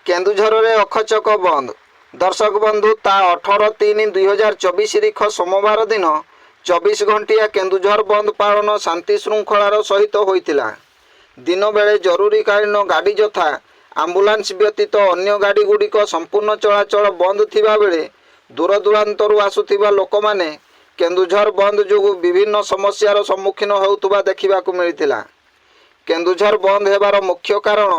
କେନ୍ଦୁଝରରେ ଅଖଚକ ବନ୍ଦ। ଦର୍ଶକ ବନ୍ଧୁ, ତା 18/3/2024 ତାରିଖ ସୋମବାର ଦିନ 24 ଘଣ୍ଟିଆ କେନ୍ଦୁଝର ବନ୍ଦ ପାଳନ ଶାନ୍ତି ଶୃଙ୍ଖଳାର ସହିତ ହୋଇଥିଲା। ଦିନ ବେଳେ ଜରୁରୀକାଳୀନ ଗାଡ଼ି ଯଥା ଆମ୍ବୁଲାନ୍ସ ବ୍ୟତୀତ ଅନ୍ୟ ଗାଡ଼ିଗୁଡ଼ିକ ସମ୍ପୂର୍ଣ୍ଣ ଚଳାଚଳ ବନ୍ଦ ଥିବାବେଳେ ଦୂରଦୂରାନ୍ତରୁ ଆସୁଥିବା ଲୋକମାନେ କେନ୍ଦୁଝର ବନ୍ଦ ଯୋଗୁଁ ବିଭିନ୍ନ ସମସ୍ୟାର ସମ୍ମୁଖୀନ ହେଉଥିବା ଦେଖିବାକୁ ମିଳିଥିଲା। କେନ୍ଦୁଝର ବନ୍ଦ ହେବାର ମୁଖ୍ୟ କାରଣ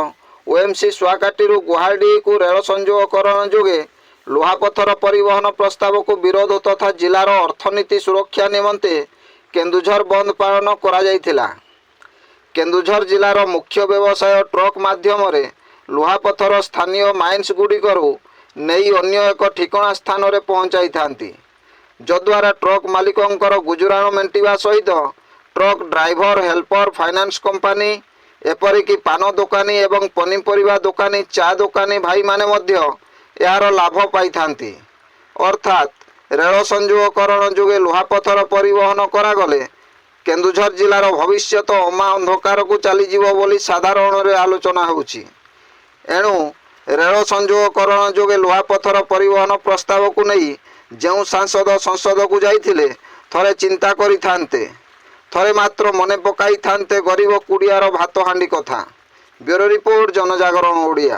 ଓଏମସି ଶୁଆକାଟିରୁ ଗୁହାଳଡିହିକୁ ରେଳ ସଂଯୋଗକରଣ ଯୋଗେ ଲୁହାପଥର ପରିବହନ ପ୍ରସ୍ତାବକୁ ବିରୋଧ ତଥା ଜିଲ୍ଲାର ଅର୍ଥନୀତି ସୁରକ୍ଷା ନିମନ୍ତେ କେନ୍ଦୁଝର ବନ୍ଦ ପାଳନ କରାଯାଇଥିଲା। କେନ୍ଦୁଝର ଜିଲ୍ଲାର ମୁଖ୍ୟ ବ୍ୟବସାୟ ଟ୍ରକ୍ ମାଧ୍ୟମରେ ଲୁହାପଥର ସ୍ଥାନୀୟ ମାଇନ୍ସ ଗୁଡ଼ିକରୁ ନେଇ ଅନ୍ୟ ଏକ ଠିକଣା ସ୍ଥାନରେ ପହଞ୍ଚାଇଥାନ୍ତି, ଯଦ୍ୱାରା ଟ୍ରକ୍ ମାଲିକଙ୍କର ଗୁଜୁରାଣ ମେଣ୍ଟିବା ସହିତ truck driver, helper, finance company, ଏପରିକି ପାନ ଦୋକାନୀ ଏବଂ ପନିପରିବା ଦୋକାନୀ, ଚା ଦୋକାନୀ ଭାଇମାନେ ମଧ୍ୟ ଏହାର ଲାଭ ପାଇଥାନ୍ତି। ଅର୍ଥାତ୍ ରେଳ ସଂଯୋଗକରଣ ଯୋଗେ ଲୁହାପଥର ପରିବହନ କରାଗଲେ କେନ୍ଦୁଝର ଜିଲ୍ଲାର ଭବିଷ୍ୟତ ଅମା ଅନ୍ଧକାରକୁ ଚାଲିଯିବ ବୋଲି ସାଧାରଣରେ ଆଲୋଚନା ହେଉଛି। ଏଣୁ ରେଳ ସଂଯୋଗକରଣ ଯୋଗେ ଲୁହାପଥର ପରିବହନ ପ୍ରସ୍ତାବକୁ ନେଇ ଯେଉଁ ସାଂସଦ ସଂସଦକୁ ଯାଇଥିଲେ ଥରେ ଚିନ୍ତା କରିଥାନ୍ତେ, ଥରେ ମାତ୍ର ମନେ ପକାଇଥାନ୍ତେ ଗରିବ କୁଡ଼ିଆର ଭାତ ହାଣ୍ଡି କଥା। Bureau report, Janajagaran Odia.